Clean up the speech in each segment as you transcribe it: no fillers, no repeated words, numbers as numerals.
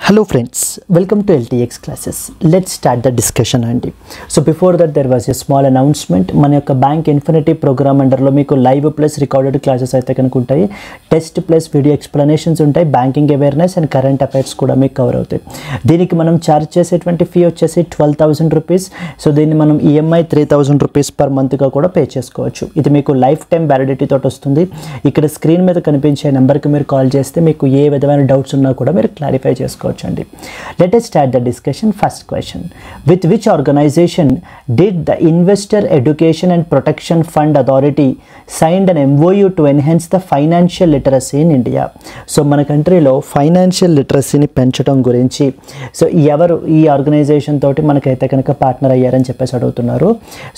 Hello friends, welcome to LTX classes. Let's start the discussion అండి. So before that there was a small announcement. మన యొక్క bank infinity programme అండర్లో మీకు live plus recorded classes అయితే కనుక ఉంటాయి. Test plus video explanations ఉంటాయి. Banking awareness and current affairs కూడా మీకు కవర్ అవుతాయి. దీనికి మనం ఛార్జ్ చేసేటువంటి ఫీ వచ్చేసి 12,000 రూపీస్. సో దీన్ని మనం ఈఎంఐ 3,000 రూపీస్ పర్ మంత్గా కూడా పే చేసుకోవచ్చు. ఇది మీకు లైఫ్ టైం వ్యాలిడిటీ తోటి వస్తుంది. ఇక్కడ స్క్రీన్ మీద కనిపించే నెంబర్కి మీరు కాల్ చేస్తే మీకు ఏ విధమైన డౌట్స్ ఉన్నా కూడా మీరు క్లారిఫై చేసుకోవచ్చు. Let us start the discussion. First question: with which organization did the Investor Education and Protection Fund Authority signed an MOU to enhance the financial literacy in India? So మన కంట్రీలో financial లిటరసీని పెంచడం గురించి so ఎవరు ఈ organisation తోటి మనకైతే కనుక partner అయ్యారని చెప్పేసి అడుగుతున్నారు.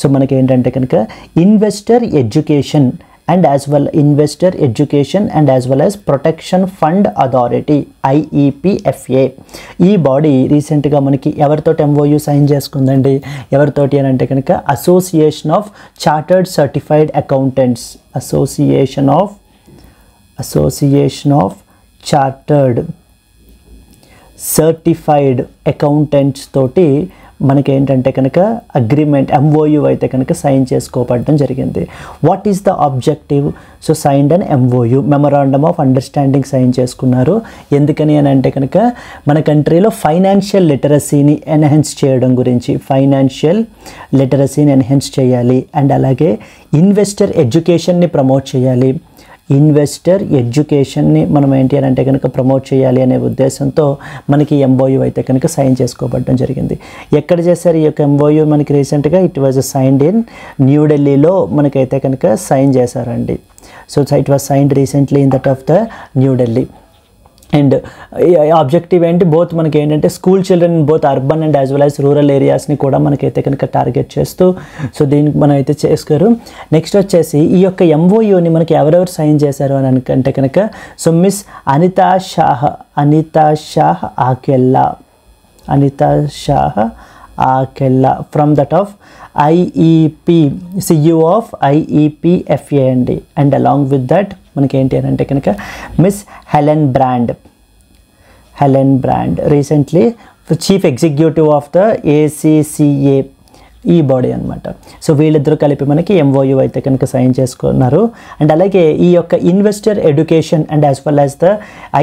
సో మనకి ఏంటంటే కనుక investor education and as well Investor Education and as well as Protection Fund Authority IEPFA ఈ బాడీ రీసెంట్గా మనకి ఎవరితోటి MOU సైన్ చేసుకుందండి, ఎవరితోటి అని అంటే కనుక association of chartered certified accountants, association of chartered certified accountants తోటి మనకి ఏంటంటే కనుక అగ్రిమెంట్ MOU అయితే కనుక సైన్ చేసుకోబడడం జరిగింది. What is the objective? So signed and MOU memorandum of understanding sign చేసుకున్నారు. ఎందుకని అని అంటే కనుక మన కంట్రీలో ఫైనాన్షియల్ లిటరసీని ఎన్హాన్స్ చేయడం గురించి, ఫైనాన్షియల్ లిటరసీని ఎన్హాన్స్ చేయాలి అండ్ అలాగే ఇన్వెస్టర్ ఎడ్యుకేషన్ని ప్రమోట్ చేయాలి. ఇన్వెస్టర్ ఎడ్యుకేషన్ని మనం ఏంటి అని అంటే కనుక ప్రమోట్ చేయాలి అనే ఉద్దేశంతో మనకి MOU అయితే కనుక సైన్ చేసుకోబడడం జరిగింది. ఎక్కడ చేశారు ఈ యొక్క MOU? మనకి రీసెంట్గా ఇట్ వాజ్ సైన్డ్ ఇన్ న్యూఢిల్లీలో మనకైతే కనుక సైన్ చేశారండి. So it was signed recently in that of the New Delhi. And objective ఏంటి? బోత్ మనకి ఏంటంటే school children both urban and as well as rural ఏరియాస్ని కూడా మనకైతే కనుక టార్గెట్ చేస్తూ సో దీనికి మనం అయితే చేసుకోరు. నెక్స్ట్ వచ్చేసి ఈ యొక్క MOUని మనకి ఎవరెవరు సైన్ చేశారు అని అంటే కనుక so miss Anita Shah Akella from that of IEP CEO of IEPFA అండి. అండ్ అలాంగ్ విత్ దట్ మనకి ఏంటి అని అంటే కనుక miss Helen Brand recently chief executive of the ACCA ఈ బాడీ అనమాట. సో వీళ్ళిద్దరూ కలిపి మనకి MOU అయితే కనుక సైన్ చేసుకున్నారు. అండ్ అలాగే ఈ యొక్క investor education and as well as the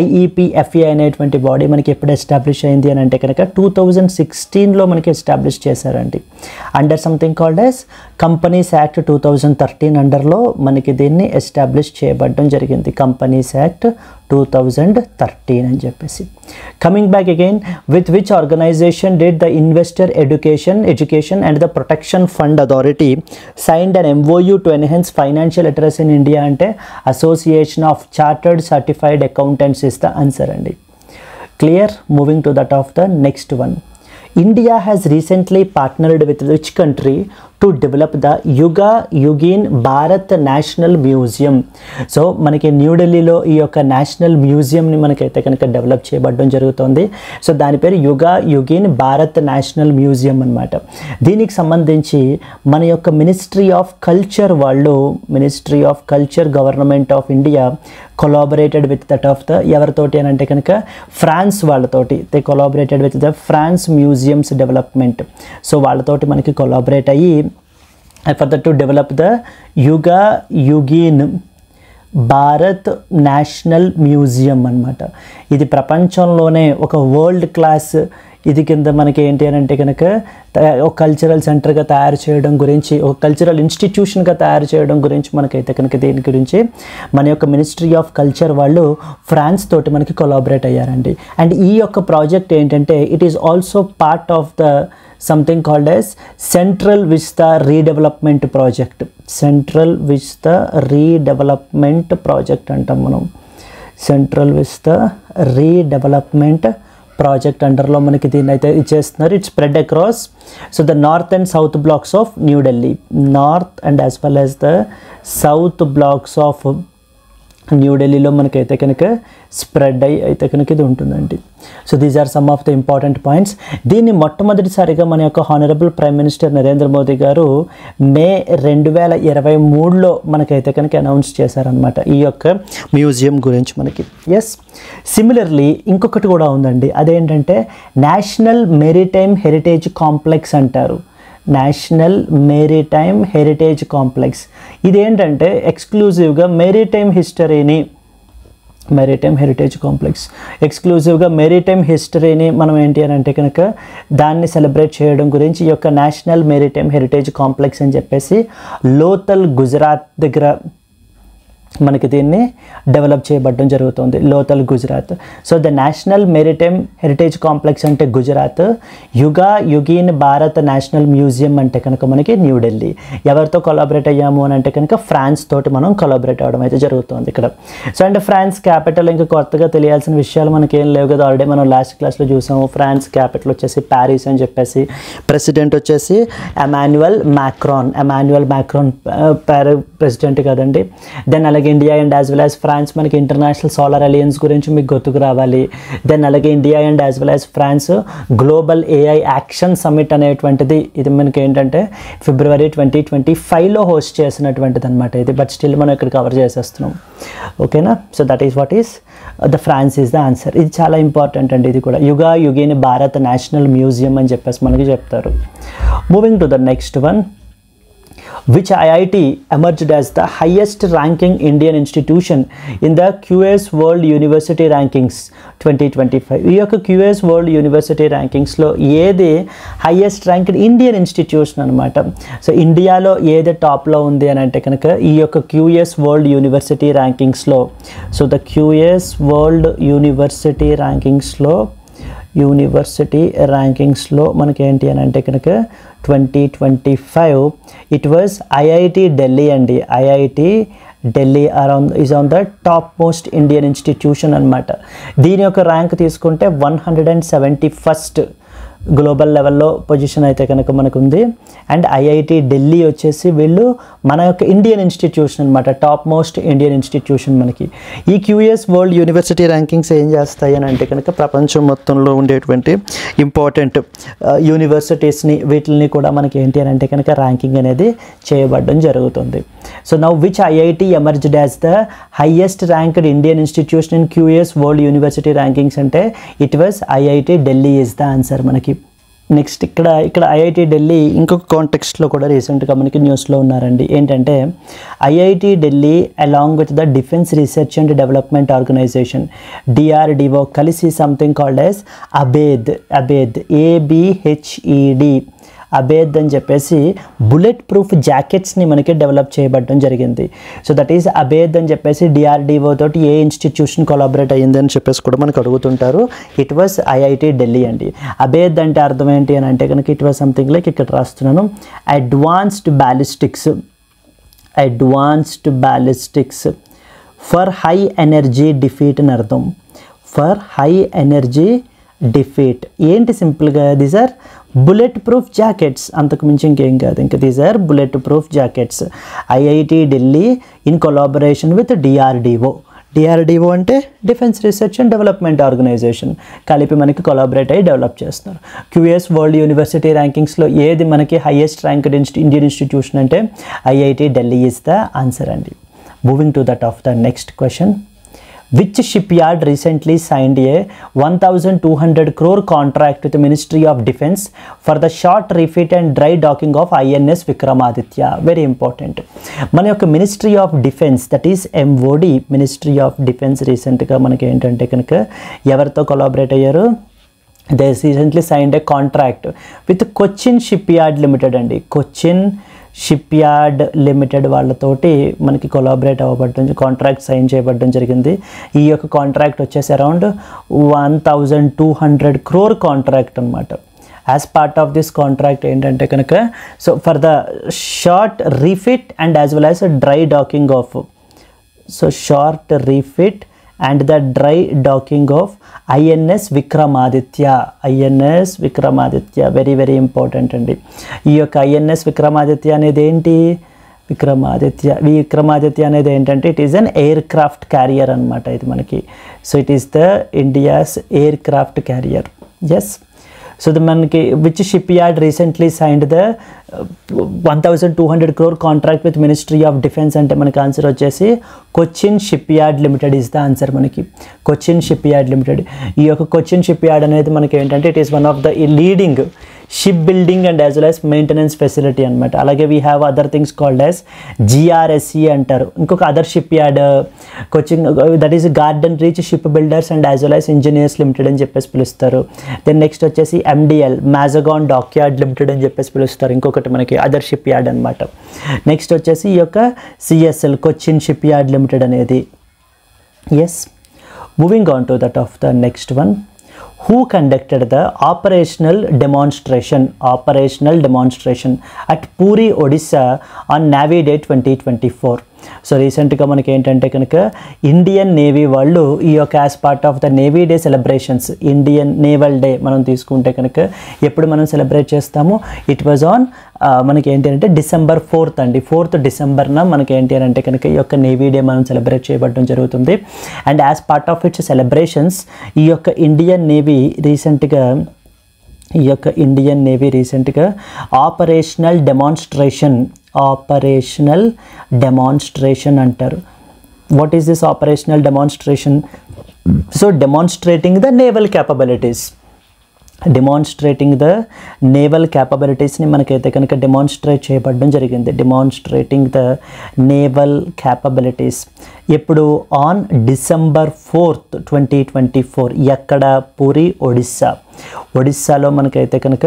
IEPFA అనేటువంటి బాడీ మనకి ఎప్పుడు ఎస్టాబ్లిష్ అయింది అని అంటే కనుక 2016లో మనకి ఎస్టాబ్లిష్ చేశారండి. Under something called as companies act 2013 అండర్లో మనకి దీన్ని ఎస్టాబ్లిష్ చేయబడడం జరిగింది. కంపెనీస్ యాక్ట్ 2013 అని చెప్పేసి. Coming back again, with which organisation did the investor education and the protection fund authority signed an MOU to enhance financial literacy in India అంటే association of chartered certified accountants is the answer అండి. Clear? Moving to that of the next one. India has recently partnered with which country to develop the Yugin Bharat National Museum? So మనకి న్యూఢిల్లీలో ఈ యొక్క national మ్యూజియంని మనకైతే కనుక develop చేయబడడం జరుగుతుంది. So దాని పేరు యుగిన్ భారత్ నేషనల్ మ్యూజియం అనమాట. దీనికి సంబంధించి మన యొక్క ministry of culture government of India collaborated with that of the ఎవరితోటి అని అంటే కనుక ఫ్రాన్స్ వాళ్ళతోటి. They collaborated with the France museums development. So వాళ్ళతోటి మనకి కొలాబరేట్ అయ్యి for that to develop the Yugeen Bharat national museum అనమాట. ఇది ప్రపంచంలోనే ఒక వరల్డ్ క్లాస్ ఇది కింద మనకి ఏంటి అని అంటే కనుక ఒక కల్చరల్ సెంటర్గా తయారు చేయడం గురించి, ఒక కల్చరల్ ఇన్స్టిట్యూషన్గా తయారు చేయడం గురించి మనకైతే కనుక దీని గురించి మన యొక్క మినిస్ట్రీ ఆఫ్ కల్చర్ వాళ్ళు ఫ్రాన్స్ తోటి మనకి కొలాబరేట్ అయ్యారండి. అండ్ ఈ యొక్క ప్రాజెక్ట్ ఏంటంటే it is also part of the something called as central Vista redevelopment project అంటాం మనం. సెంట్రల్ విస్తా రీడెవలప్మెంట్ ప్రాజెక్ట్ అండర్లో మనకి దీన్ని అయితే ఇచ్చేస్తున్నారు. It's spread across so the north and south blocks of New Delhi, north and as well as the south blocks of న్యూఢిల్లీలో మనకైతే కనుక spread అయ్యి అయితే కనుక ఇది ఉంటుందండి. So these are some of the important points. దీన్ని మొట్టమొదటిసారిగా మన యొక్క honourable prime minister Narendra Modi గారు మే 2023లో మనకైతే కనుక అనౌన్స్ చేశారనమాట ఈ యొక్క మ్యూజియం గురించి మనకి. ఎస్, సిమిలర్లీ ఇంకొకటి కూడా ఉందండి, అదేంటంటే నేషనల్ మెరిటైమ్ హెరిటేజ్ కాంప్లెక్స్ అంటారు. నేషనల్ మెరిటైమ్ హెరిటేజ్ కాంప్లెక్స్ ఇదేంటంటే ఎక్స్క్లూజివ్గా మెరిటైమ్ హెరిటేజ్ కాంప్లెక్స్ ఎక్స్క్లూజివ్గా మెరిటైమ్ హిస్టరీని మనం ఏంటి అని అంటే కనుక దాన్ని సెలబ్రేట్ చేయడం గురించి ఈ యొక్క నేషనల్ మెరిటైమ్ హెరిటేజ్ కాంప్లెక్స్ అని చెప్పేసి లోథల్ గుజరాత్ దగ్గర మనకి దీన్ని డెవలప్ చేయబడడం జరుగుతుంది, Lothal Gujarat. So the national maritime heritage complex అంటే గుజరాత్, యుగీన్ భారత్ నేషనల్ మ్యూజియం అంటే కనుక మనకి న్యూఢిల్లీ. ఎవరితో కొలాబరేట్ అయ్యాము అని అంటే కనుక ఫ్రాన్స్ తోటి మనం కొలాబరేట్ అవ్వడం అయితే జరుగుతుంది ఇక్కడ. సో అంటే ఫ్రాన్స్ క్యాపిటల్ ఇంకా కొత్తగా తెలియాల్సిన విషయాలు మనకి ఏం లేవు కదా, ఆల్రెడీ మనం లాస్ట్ క్లాస్లో చూసాము. ఫ్రాన్స్ క్యాపిటల్ వచ్చేసి ప్యారిస్ అని చెప్పేసి, ప్రెసిడెంట్ వచ్చేసి ఎమాన్యుయల్ మ్యాక్రాన్ ప్రెసిడెంట్ కదండి. దెన్ అలాగే India and as well as France మనకి ఇంటర్నేషనల్ సోలార్ అలయన్స్ గురించి మీకు గుర్తుకు రావాలి. దెన్ అలాగే India and as well as France global AI action summit అనేటువంటిది ఇది మనకి ఏంటంటే ఫిబ్రవరి 2025లో హోస్ట్ చేసినటువంటిది అనమాట ఇది. బట్ స్టిల్ మనం ఇక్కడ కవర్ చేసేస్తున్నాం, ఓకేనా. So that is what is the France is the answer. ఇది చాలా ఇంపార్టెంట్ అండి. ఇది కూడా యుగీన్ భారత్ నేషనల్ మ్యూజియం అని చెప్పేసి మనకి చెప్తారు. Moving to the next one. Which IIT emerged as the highest ranking Indian institution in the QS World University Rankings 2025? ఈ యొక్క QS World University Rankingsలో ఏది హైయెస్ట్ ర్యాంక్డ్ ఇండియన్ ఇన్స్టిట్యూషన్ అనమాట. సో ఇండియాలో ఏది టాప్లో ఉంది అని అంటే కనుక ఈ యొక్క QS World University Rankingsలో, so the QS World University ర్యాంకింగ్స్లో మనకి ఏంటి అని అంటే కనుక 2025 ఇట్ వాజ్ ఐఐటి ఢిల్లీ అండి. IIT Delhi is on the top most Indian institution అనమాట. దీని యొక్క ర్యాంక్ తీసుకుంటే 171st గ్లోబల్ లెవెల్లో పొజిషన్ అయితే కనుక మనకు ఉంది. అండ్ ఐఐటి ఢిల్లీ వచ్చేసి వీళ్ళు మన యొక్క ఇండియన్ ఇన్స్టిట్యూషన్ అనమాట, టాప్ మోస్ట్ ఇండియన్ ఇన్స్టిట్యూషన్ మనకి. ఈ QS వరల్డ్ యూనివర్సిటీ ర్యాంకింగ్స్ ఏం చేస్తాయి అని అంటే కనుక ప్రపంచం మొత్తంలో ఉండేటువంటి ఇంపార్టెంట్ యూనివర్సిటీస్ని వీటిని కూడా మనకి ఏంటి అని అంటే కనుక ర్యాంకింగ్ అనేది చేయబడడం జరుగుతుంది. So now which IIT emerged as the highest ranked Indian institution in QS world university rankings అంటే it was IIT Delhi is the answer మనకి. నెక్స్ట్ ఇక్కడ ఐఐటి ఢిల్లీ ఇంకొక కాంటెక్స్ట్లో కూడా రీసెంట్గా మనకి న్యూస్లో ఉన్నారండి. ఏంటంటే IIT Delhi along with the defence research and development organisation DRDO కలిసి something called as ABHED ABHED ABHED అని చెప్పేసి బుల్లెట్ ప్రూఫ్ జాకెట్స్ని మనకి డెవలప్ చేయబడడం జరిగింది. సో దట్ ఈస్ అబేద్ అని చెప్పేసి DRDO తోటి ఏ ఇన్స్టిట్యూషన్ కొలాబరేట్ అయ్యింది అని చెప్పేసి కూడా మనకు అడుగుతుంటారు. ఇట్ వాస్ ఐఐటి ఢిల్లీ అండి. అబేద్ అంటే అర్థం ఏంటి అని అంటే కనుక ఇట్ వాస్ సంథింగ్ లైక్ ఇక్కడ రాస్తున్నాను, advanced ballistics for high energy defeat అని అర్థం. ఫర్ హై ఎనర్జీ డిఫీట్ ఏంటి సింపుల్గా these are bullet proof jackets, అంతకు మించి ఇంకేం కాదు. ఇంకా these are bullet proof jackets. IIT Delhi in collaboration with DRDO అంటే defence research and development organisation కలిపి మనకి కొలాబరేట్ అయ్యి డెవలప్ చేస్తున్నారు. QS వరల్డ్ యూనివర్సిటీ ర్యాంకింగ్స్లో ఏది మనకి హైయెస్ట్ ర్యాంక్డ్ ఇండియన్ ఇన్స్టిట్యూషన్ అంటే IIT Delhi is the answer అండి. Moving to that of the next question. Which shipyard recently signed a 1,200 crore contract with the Ministry of Defence for the short refit and dry docking of INS Vikramaditya? Very important. మన యొక్క ministry of defence that is MOD, ministry of defence రీసెంట్గా మనకి ఏంటంటే కనుక ఎవరితో collaborate అయ్యారు? They recently signed a contract with Cochin shipyard limited అండి. Cochin shipyard limited వాళ్ళతోటి మనకి కొలాబరేట్ అవ్వబడడం, కాంట్రాక్ట్ సైన్ చేయబడడం జరిగింది. ఈ యొక్క కాంట్రాక్ట్ వచ్చేసి అరౌండ్ 1,200 crore కాంట్రాక్ట్ అనమాట. As part of this contract ఏంటంటే కనుక so for the short refit and as well as dry docking of, so short refit and the dry docking of INS Vikramaditya. Very very important అండి. ఈ యొక్క INS Vikramaditya అనేది ఏంటి? విక్రమాదిత్య అనేది ఏంటంటే it is an aircraft carrier అనమాట ఇది మనకి. So it is the India's aircraft carrier. Yes. So మనకి which shipyard recently signed the 1200 crore contract with ministry of defence అంటే మనకి ఆన్సర్ వచ్చేసి Cochin shipyard limited is the answer మనకి. Cochin shipyard limited. ఈ యొక్క Cochin shipyard అనేది మనకి ఏంటంటే it is one of the leading shipbuilding and as well as maintenance facility అనమాట. అలాగే we have other things called as GRSE అంటారు. ఇంకొక other shipyard Cochin that is garden reach shipbuilders and as well as engineers limited అని చెప్పేసి పిలుస్తారు. Then next వచ్చేసి MDL Mazagon dockyard limited అని చెప్పేసి పిలుస్తారు. ఇంకొకటి మనకి అదర్ షిప్ యార్డ్ అనమాట. నెక్స్ట్ వచ్చేసి ఈ యొక్క CSL Cochin shipyard limited అనేది. Yes. Moving on to that of the next one. Who conducted the operational demonstration at Puri, Odisha on Navy Day 2024? So రీసెంట్గా మనకి ఏంటంటే కనుక ఇండియన్ నేవీ వాళ్ళు ఈ యొక్క as part of the navy day celebrations, Indian naval day మనం తీసుకుంటే కనుక ఎప్పుడు మనం సెలబ్రేట్ చేస్తాము, ఇట్ వాజ్ ఆన్ మనకి ఏంటి అంటే December 4th అండి. 4th Decemberన మనకి ఏంటి అంటే కనుక ఈ యొక్క నేవీ డే మనం సెలబ్రేట్ చేయబడడం జరుగుతుంది. And as part of its celebrations ఈ యొక్క ఇండియన్ నేవీ రీసెంట్గా ఆపరేషనల్ డెమాన్స్ట్రేషన్ అంటారు. What is this operational demonstration? So demonstrating the naval క్యాపబిలిటీస్ని మనకైతే కనుక డెమాన్స్ట్రేట్ చేయబడడం జరిగింది. డెమాన్స్ట్రేటింగ్ ద నేవల్ క్యాపబిలిటీస్ ఎప్పుడు ఆన్ December 4th 2024. ఎక్కడ? పూరి, ఒడిస్సాలో మనకైతే కనుక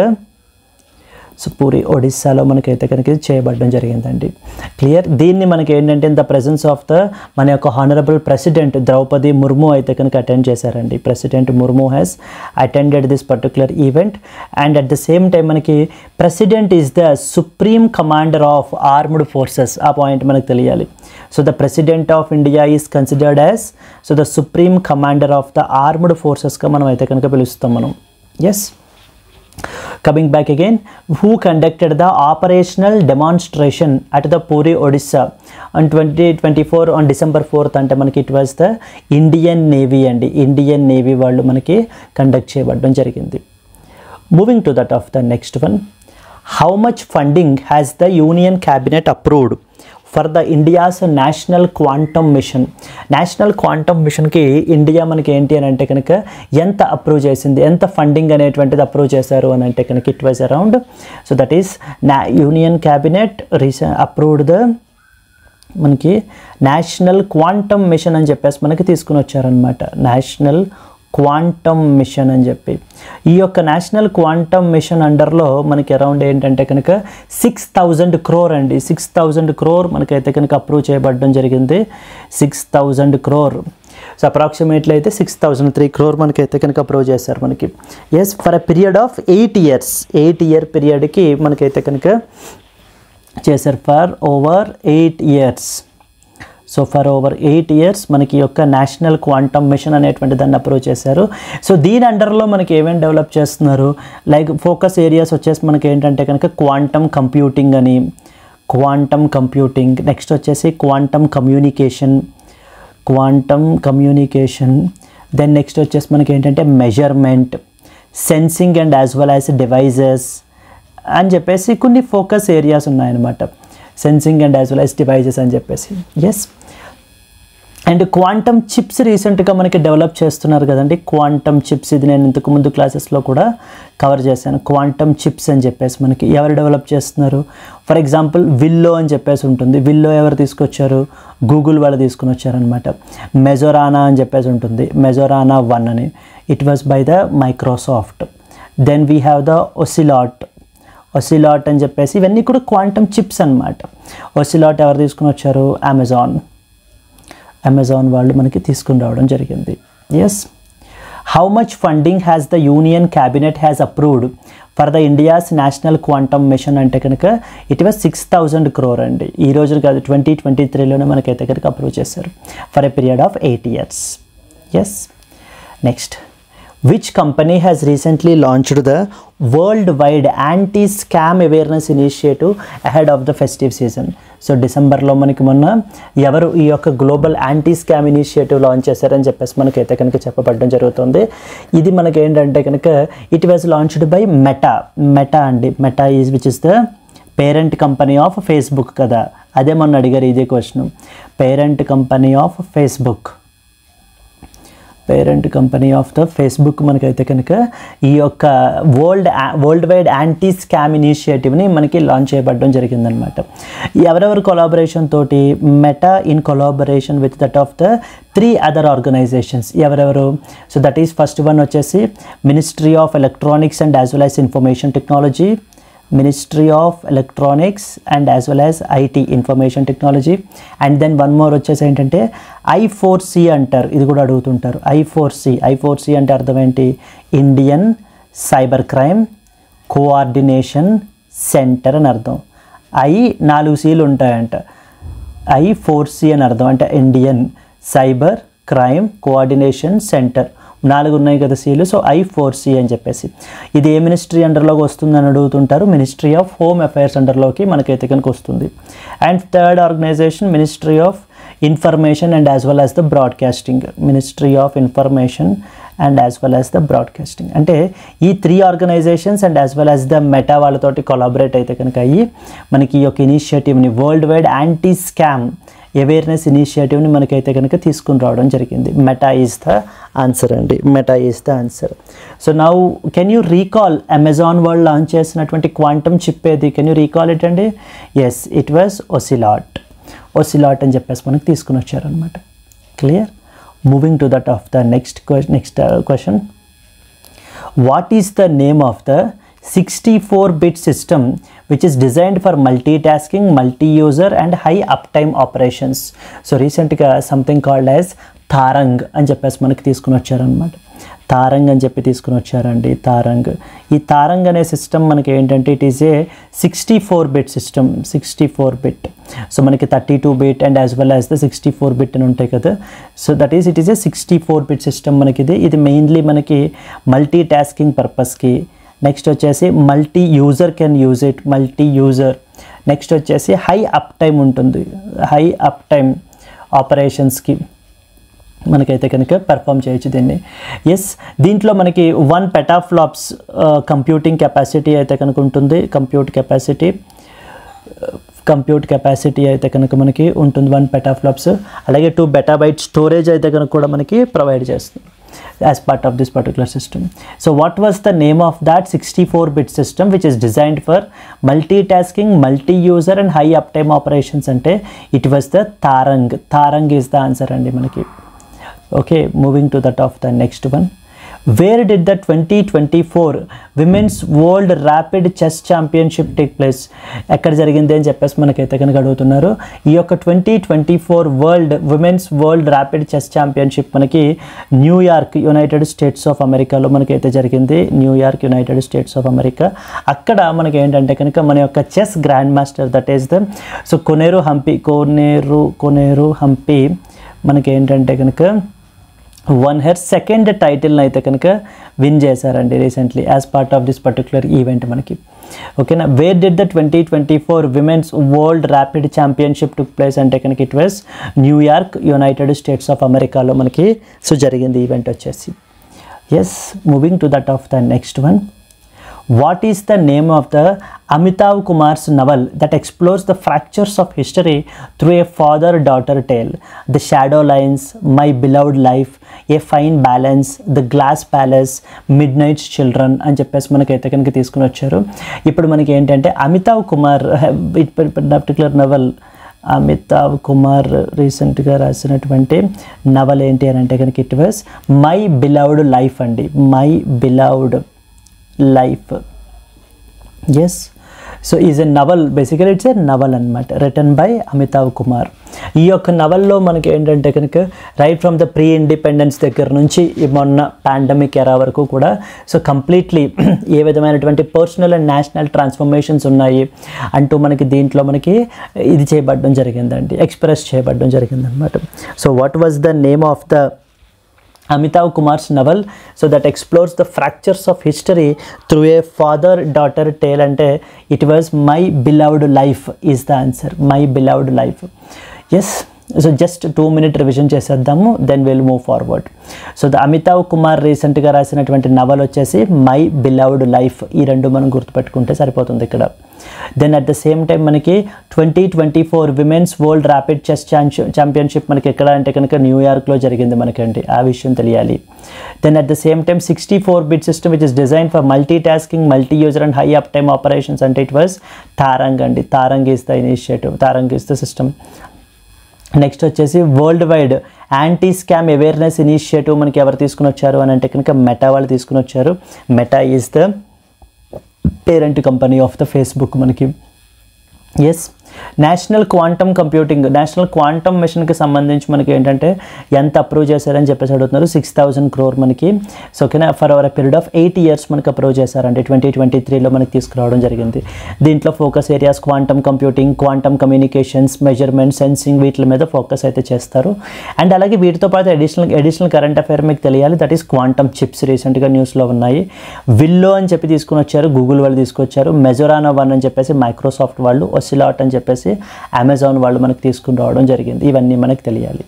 పూరి ఒడిస్సాలో మనకైతే కనుక ఇది చేయబడడం జరిగిందండి. క్లియర్. దీన్ని మనకి ఏంటంటే in the presence of the మన యొక్క హానరబుల్ ప్రెసిడెంట్ ద్రౌపది ముర్ము అయితే కనుక అటెండ్ చేశారండి. President Murmu has attended this particular event. And at the same time మనకి president is the supreme commander of armed forces. ఆ పాయింట్ మనకు తెలియాలి. So the president of India is considered as the supreme commander of the armed ఫోర్సెస్గా మనం అయితే కనుక పిలుస్తాం మనం. Yes. Coming back again, who conducted the operational demonstration at the Puri, Odisha on 2024 on December 4th అంటే మనకి it was the Indian Navy అండి. Indian navy వాళ్ళు మనకి కండక్ట్ చేయబడడం జరిగింది. Moving to that of the next one, how much funding has the Union Cabinet approved for the India's national quantum మిషన్కి India మనకి ఏంటి అని అంటే కనుక ఎంత అప్రూవ్ చేసింది, ఎంత ఫండింగ్ అనేటువంటిది అప్రూవ్ చేశారు అని అంటే కనుక it was around. So that is union cabinet approved the మనకి నేషనల్ క్వాంటమ్ మిషన్ అని చెప్పేసి మనకి తీసుకుని వచ్చారనమాట. నేషనల్ క్వాంటమ్ మిషన్ అని చెప్పి ఈ యొక్క నేషనల్ క్వాంటమ్ మిషన్ అండర్లో మనకి అరౌండ్ ఏంటంటే కనుక 6,000 crore అండి. 6,000 crore మనకైతే కనుక అప్రూవ్ చేయబడడం జరిగింది. 6,000 crore. సో అప్రాక్సిమేట్లీ అయితే 6,003 crore మనకైతే కనుక అప్రూవ్ చేశారు మనకి. Yes. For a period of 8 years, 8-year పీరియడ్కి మనకైతే కనుక చేశారు. For over 8 years. So for over 8 years మనకి యొక్క నేషనల్ క్వాంటమ్ మిషన్ అనేటువంటి దాన్ని అప్రూవ్ చేశారు. సో దీని అండర్లో మనకి ఏమేమి డెవలప్ చేస్తున్నారు, లైక్ ఫోకస్ ఏరియాస్ వచ్చేసి మనకి ఏంటంటే కనుక క్వాంటమ్ కంప్యూటింగ్, నెక్స్ట్ వచ్చేసి క్వాంటమ్ కమ్యూనికేషన్, దెన్ నెక్స్ట్ వచ్చేసి మనకి ఏంటంటే measurement, sensing and as well as devices అని చెప్పేసి కొన్ని ఫోకస్ ఏరియాస్ ఉన్నాయన్నమాట. Sensing and as well as devices అని చెప్పేసి. ఎస్. అండ్ క్వాంటమ్ చిప్స్ రీసెంట్గా మనకి డెవలప్ చేస్తున్నారు కదండి. క్వాంటమ్ చిప్స్ ఇది నేను ఇంతకు ముందు క్లాసెస్లో కూడా కవర్ చేశాను. క్వాంటమ్ చిప్స్ అని చెప్పేసి మనకి ఎవరు డెవలప్ చేస్తున్నారు? ఫర్ ఎగ్జాంపుల్ విల్లో అని చెప్పేసి ఉంటుంది. విల్లో ఎవరు తీసుకొచ్చారు? గూగుల్ వాళ్ళు తీసుకుని వచ్చారనమాట. మెజోరానా అని చెప్పేసి ఉంటుంది. మెజోరానా 1 అని. It was by the Microsoft. Then we have the Ocelot అని చెప్పేసి ఇవన్నీ కూడా క్వాంటమ్ చిప్స్ అనమాట. ఒసిలాట్ ఎవరు తీసుకుని వచ్చారు? అమెజాన్ వాళ్ళు మనకి తీసుకుని రావడం జరిగింది. Yes. How much funding has the union cabinet has approved for the India's national quantum mission అంటే కనుక ఇట్ వాజ్ 6,000 crore అండి. ఈ రోజు కాదు, 2023లోనే మనకైతే కనుక అప్రూవ్ చేశారు for a period of 8 years. Yes. Next which company has recently launched the world wide anti scam awareness initiative ahead of the festive season. So డిసెంబర్లో మనకి మొన్న ఎవరు ఈ యొక్క global anti scam initiative launch చేశారని చెప్పేసి మనకైతే కనుక చెప్పబడడం జరుగుతుంది. ఇది మనకి ఏంటంటే కనుక it was launched by Meta అండి. Meta is which is the parent company of Facebook కదా, అదే మొన్న అడిగారు ఇదే question. Parent company of Facebook, parent company of the Facebook మనకైతే కనుక ఈ యొక్క వరల్డ్ వైడ్ యాంటీ స్కామ్ ఇనిషియేటివ్ని మనకి లాంచ్ చేయబడడం జరిగిందనమాట. ఎవరెవరు కొలాబరేషన్ తోటి? Meta in collaboration with that of the 3 other organisations. ఎవరెవరు? So that is first one వచ్చేసి ministry of electronics and as well as information technology, Ministry of Electronics and as well as IT Information Technology, and then one more వచ్చేసి ఏంటంటే I4C అంటారు. ఇది కూడా అడుగుతుంటారు. I4C అంటే అర్థం ఏంటి? Indian cyber crime coordination centre అని అర్థం. 4 Cలు ఉంటాయంట. I4C అని అర్థం అంటే Indian cyber crime coordination centre. 4 ఉన్నాయి కదా సీలు. సో I4C అని చెప్పేసి ఇది ఏ మినిస్ట్రీ అండర్లోకి వస్తుందని అడుగుతుంటారు? మినిస్ట్రీ ఆఫ్ హోమ్ అఫైర్స్ అండర్లోకి మనకైతే కనుక వస్తుంది. And third organisation ministry of information and as well as the broadcasting. Ministry of information and as well as the broadcasting. అంటే ఈ 3 organisations and as well as the Meta వాళ్ళతోటి collaborate అయితే కనుక అయ్యి మనకి ఈ యొక్క ఇనిషియేటివ్ని world wide anti scam awareness ఇనిషియేటివ్ని మనకైతే కనుక తీసుకుని రావడం జరిగింది. మెటా ఈజ్ ద ఆన్సర్ అండి. Meta is the answer. So now can you recall Amazon వాళ్ళు లాంచ్ చేసినటువంటి క్వాంటమ్ చిప్ ఏది? కెన్ యూ రీకాల్ ఇట్ అండి? ఎస్, ఇట్ వాజ్ ఒసిలాట్ అని చెప్పేసి మనకు తీసుకుని వచ్చారనమాట. Clear? Moving to that of the next question. What is the name of the 64-bit system which is designed for multitasking, multi-user and high uptime operations? So recently something called as Taranga అని చెప్పేసి మనకి తీసుకుని వచ్చారనమాట. తారంగ్ అని చెప్పి తీసుకుని వచ్చారండి. ఈ తారంగ్ అనే సిస్టమ్ మనకి ఏంటంటే it is a 64-bit system. 64-bit. So మనకి 32-bit and as well as the 64-bit అని ఉంటాయి కదా. So that is it is a 64-bit system మనకి. ఇది మెయిన్లీ మనకి మల్టీ టాస్కింగ్ పర్పస్కి. నెక్స్ట్ వచ్చేసి multi user can use it. Next వచ్చేసి హై అప్ టైమ్ ఉంటుంది. హై అప్ టైమ్ ఆపరేషన్స్కి మనకైతే కనుక పెర్ఫామ్ చేయొచ్చు దీన్ని. ఎస్, దీంట్లో మనకి 1 petaflops కంప్యూటింగ్ కెపాసిటీ అయితే కనుక ఉంటుంది. కంప్యూట్ కెపాసిటీ అయితే కనుక మనకి ఉంటుంది 1 petaflops. అలాగే 2 petabyte స్టోరేజ్ అయితే కనుక కూడా మనకి ప్రొవైడ్ చేస్తుంది as part of this particular system. So what was the name of that 64-bit system which is designed for multitasking, multi-user and high uptime operations? Ante it was the Tarang is the answer andi manaki. Okay, moving to that of the next one. Where did the 2024 Women's World Rapid Chess Championship take place? ఎక్కడ జరిగింది అని చెప్పేసి మనకైతే కనుక అడుగుతున్నారు. ఈ యొక్క 2024 Women's World Rapid Chess Championship మనకి న్యూయార్క్ యునైటెడ్ స్టేట్స్ ఆఫ్ అమెరికాలో మనకైతే జరిగింది. New York United States of America. అక్కడ మనకి ఏంటంటే కనుక మన యొక్క chess grand master that is the కొనేరు Hampi మనకి ఏంటంటే కనుక వన్ హెర్ సెకండ్ టైటిల్ని అయితే కనుక విన్ చేశారండి recently as part of this particular event మనకి. ఓకేనా? Where did the 2024 women's world rapid championship took place అంటే కనుక it was New York United States of అమెరికాలో మనకి సో జరిగింది ఈవెంట్ వచ్చేసి. Yes, moving to that of the next one. What is the name of the Amitav Kumar's novel that explores the fractures of history through a father-daughter tale? The Shadow Lines, My Beloved Life, A Fine Balance, The Glass Palace, Midnight's Children అని చెప్పేసి మనకైతే కనుక తీసుకుని వచ్చారు. ఇప్పుడు మనకి ఏంటంటే Amitav Kumar particular novel Amitav Kumar రీసెంట్గా రాసినటువంటి నవల్ ఏంటి అని అంటే కనుక it was my beloved life అండి. My beloved life. Yes, so is a novel, basically it's a novel అనమాట, written by అమితావ్ కుమార్. ఈ యొక్క నవల్లో మనకి ఏంటంటే కనుక right from the pre independence దగ్గర నుంచి మొన్న పాండమిక్ ఎరా వరకు కూడా సో కంప్లీట్లీ ఏ విధమైనటువంటి పర్సనల్ అండ్ నేషనల్ ట్రాన్స్ఫర్మేషన్స్ ఉన్నాయి అంటూ మనకి దీంట్లో మనకి ఇది చేయబడడం జరిగిందండి, ఎక్స్ప్రెస్ చేయబడడం జరిగిందనమాట. So what was the name of the Amitav Kumar's novel, so that explores the fractures of history through a father-daughter tale. Ante it was My Beloved Life is the answer. My Beloved Life. Yes. So just 2-minute revision చేసేద్దాము, then we'll move forward. So the Amitav Kumar రీసెంట్గా రాసినటువంటి novel వచ్చేసి my beloved life. ఈ రెండు మనం గుర్తుపెట్టుకుంటే సరిపోతుంది ఇక్కడ. Then at the same time మనకి 2024 women's world rapid chess championship మనకి ఎక్కడ అంటే కనుక న్యూయార్క్లో జరిగింది మనకండి, ఆ విషయం తెలియాలి. Then at the same time 64-bit system which is design for multitasking, multi user and high uptime operations అంటే ఇట్ వాజ్ తారంగ్ అండి. Tarang is the initiative, Tarang is the system. Next వచ్చేసి world wide anti scam awareness initiative మనకి ఎవరు తీసుకుని వచ్చారు అని అంటే కనుక మెటా వాళ్ళు తీసుకుని వచ్చారు. Meta is the parent company of the Facebook మనకి. Yes, national quantum computing, national quantum మిషన్కి సంబంధించి మనకి ఏంటంటే ఎంత అప్రూవ్ చేశారని చెప్పేసి అడుగుతున్నారు. 6,000 crore మనకి. సో ఓకేనా, for over period of 8 years మనకి అప్రూవ్ చేశారండి. 2023లో మనకి తీసుకురావడం జరిగింది. దీంట్లో focus areas quantum computing, quantum communications, measurement, sensing, వీటి మీద ఫోకస్ అయితే చేస్తారు. అండ్ అలాగే వీటితో పాటు అడిషనల్ కరెంట్ అఫైర్ మీకు తెలియాలి, దట్ ఈస్ క్వాంటమ్ చిప్స్. రీసెంట్గా న్యూస్లో ఉన్నాయి. విల్లో అని చెప్పి తీసుకుని వచ్చారు, గూగుల్ వాళ్ళు తీసుకొచ్చారు. మెజోరానో 1 అని చెప్పేసి మైక్రోసాఫ్ట్ వాళ్ళు, ఒసిలాట్ అని చెప్పేసి అమెజాన్ వాళ్ళు మనకి తీసుకుని రావడం జరిగింది. ఇవన్నీ మనకి తెలియాలి.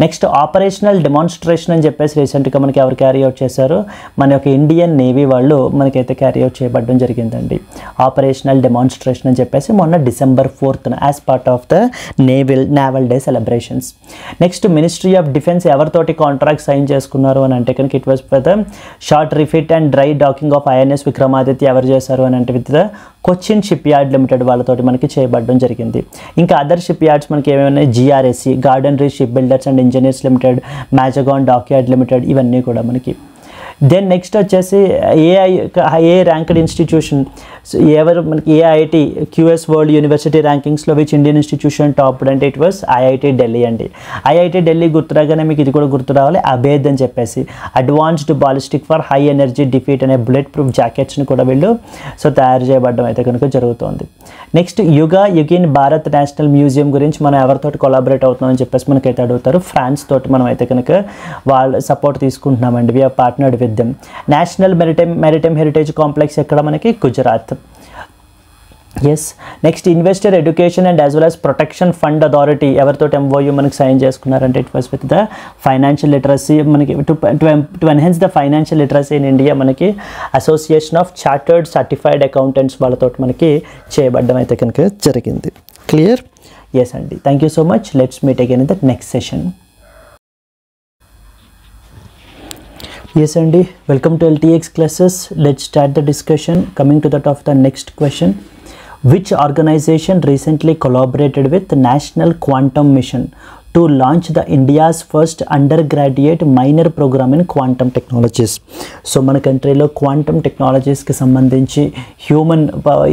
నెక్స్ట్ ఆపరేషనల్ డెమాన్స్ట్రేషన్ అని చెప్పేసి రీసెంట్గా మనకి ఎవరు క్యారీ అవుట్ చేశారు, మన యొక్క ఇండియన్ నేవీ వాళ్ళు మనకైతే క్యారీ అవుట్ చేయబడడం జరిగిందండి. ఆపరేషనల్ డెమాన్స్ట్రేషన్ అని చెప్పేసి మొన్న December 4th as part of the naval day celebrations. Next ministry of defence ఎవరితోటి కాంట్రాక్ట్ సైన్ చేసుకున్నారు అని అంటే కనుక it was for the short refit and dry docking of INS Vikramaditya. ఎవరు చేశారు అని అంటే with the Cochin shipyard limited వాళ్ళతోటి మనకి చేయబడడం జరిగింది. ఇంకా అదర్ షిప్ యార్డ్స్ మనకి ఏమేమి, GRSE garden reach shipbuilders and engineers limited, Mazagon dockyard limited, ఇవన్నీ కూడా మనకి. దెన్ నెక్స్ట్ వచ్చేసి ఏ ర్యాంక్డ్ ఇన్స్టిట్యూషన్, ఎవరు మనకి AIT QS వరల్డ్ యూనివర్సిటీ ర్యాంకింగ్స్లో విచ్ ఇండియన్ ఇన్స్టిట్యూషన్ టాప్డ్ అంటే ఇట్ వాస్ IIT ఢిల్లీ అండి. IIT ఢిల్లీ గుర్తురాగానే మీకు ఇది కూడా గుర్తు రావాలి, అబేద్ అని చెప్పేసి advanced ballistic for high energy defeat అనే బుల్లెట్ ప్రూఫ్ జాకెట్స్ని కూడా వీళ్ళు తయారు చేయబడడం అయితే కనుక జరుగుతుంది. నెక్స్ట్ యుగిన్ భారత్ నేషనల్ మ్యూజియం గురించి మనం ఎవరితోటి కొలాబరేట్ అవుతున్నామని చెప్పేసి మనకైతే అడుగుతారు. ఫ్రాన్స్ తోటి మనం అయితే కనుక వాళ్ళ సపోర్ట్ తీసుకుంటున్నామండి. We are partnered with them. National maritime heritage complex ఎక్కడ మనకి, Gujarat. Yes, next investor education and as well as protection fund authority ఎవరితో MOU మనకి సైన్ చేసుకున్నారంటే it was with the financial literacy మనకి to enhance the financial literacy in India మనకి association of chartered certified accountants వాళ్ళతో మనకి చేయబడ్డం అయితే కనుక జరిగింది. క్లియర్? ఎస్ అండి. Thank you so much. Let's meet again in the next session. Yes Andy, welcome to LTX classes. Let's start the discussion. Coming to that of the next question, which organization recently collaborated with the National Quantum Mission to launch the India's first undergraduate minor program in quantum technologies? So మన కంట్రీలో quantum టెక్నాలజీస్కి సంబంధించి human